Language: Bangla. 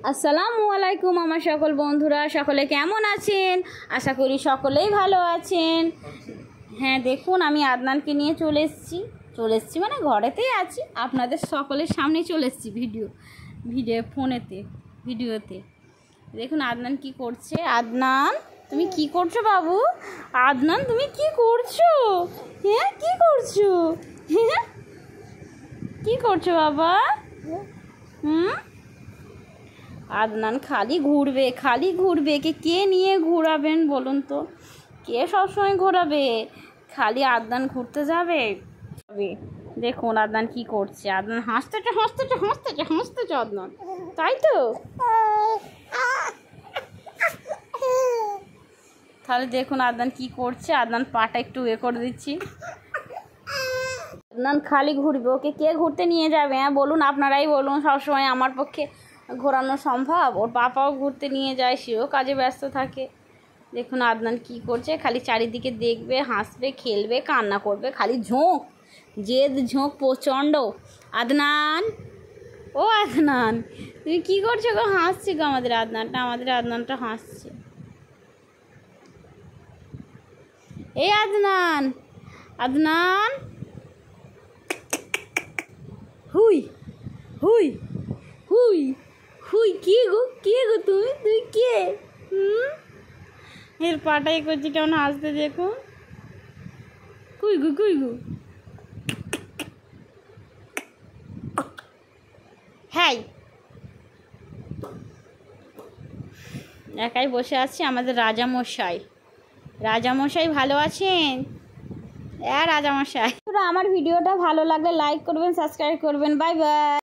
আসসালামু আলাইকুম আমার সকল বন্ধুরা, সকলে কেমন আছেন? আশা করি সকলেই ভালো আছেন। হ্যাঁ, দেখুন আমি আদনানকে নিয়ে চলে এসেছি মানে ঘরেতেই আছি, আপনাদের সকলের সামনে চলে এসেছি ভিডিওতে। দেখুন আদনান কি করছে। আদনান, তুমি কি করছো বাবু? আদনান, তুমি কি করছো? হ্যাঁ, কি করছো? হ্যাঁ, কি করছো বাবা? আদনান খালি ঘুরবে। কে নিয়ে ঘোরাবেন বলুন তো? কে সবসময় ঘোরাবে? খালি আদনান ঘুরতে যাবে। দেখুন আদনান কি করছে। আদনান হাসতেছে আদনান, তাই তো? তাহলে দেখুন আদনান কি করছে। আদনান পাটা একটু করে দিচ্ছি। আদনান খালি ঘুরবে, ওকে কে ঘুরতে নিয়ে যাবে? হ্যাঁ বলুন, আপনারাই বলুন। সবসময় আমার পক্ষে ঘোরানো সম্ভব? ওর পাপাও ঘুরতে নিয়ে যায়, সেও কাজে ব্যস্ত থাকে। দেখুন আদনান কি করছে, খালি চারিদিকে দেখবে, হাসবে, খেলবে, কান্না করবে, খালি ঝোঁক প্রচণ্ড। আদনান, ও আদনান, তুমি কি করছো গো? হাসছে গো আমাদের আদনানটা হাসছে। এই আদনান, হুই হুই হুই হুই কে গো তুমি কে? এর পাটাই করছি কেমন হাসতে, দেখুন। কুই গু হ্যাঁ, একাই বসে আছি। আমাদের রাজামশাই ভালো আছেন? রাজামশাই, আমার ভিডিওটা ভালো লাগলে লাইক করবেন, সাবস্ক্রাইব করবেন। Bye bye.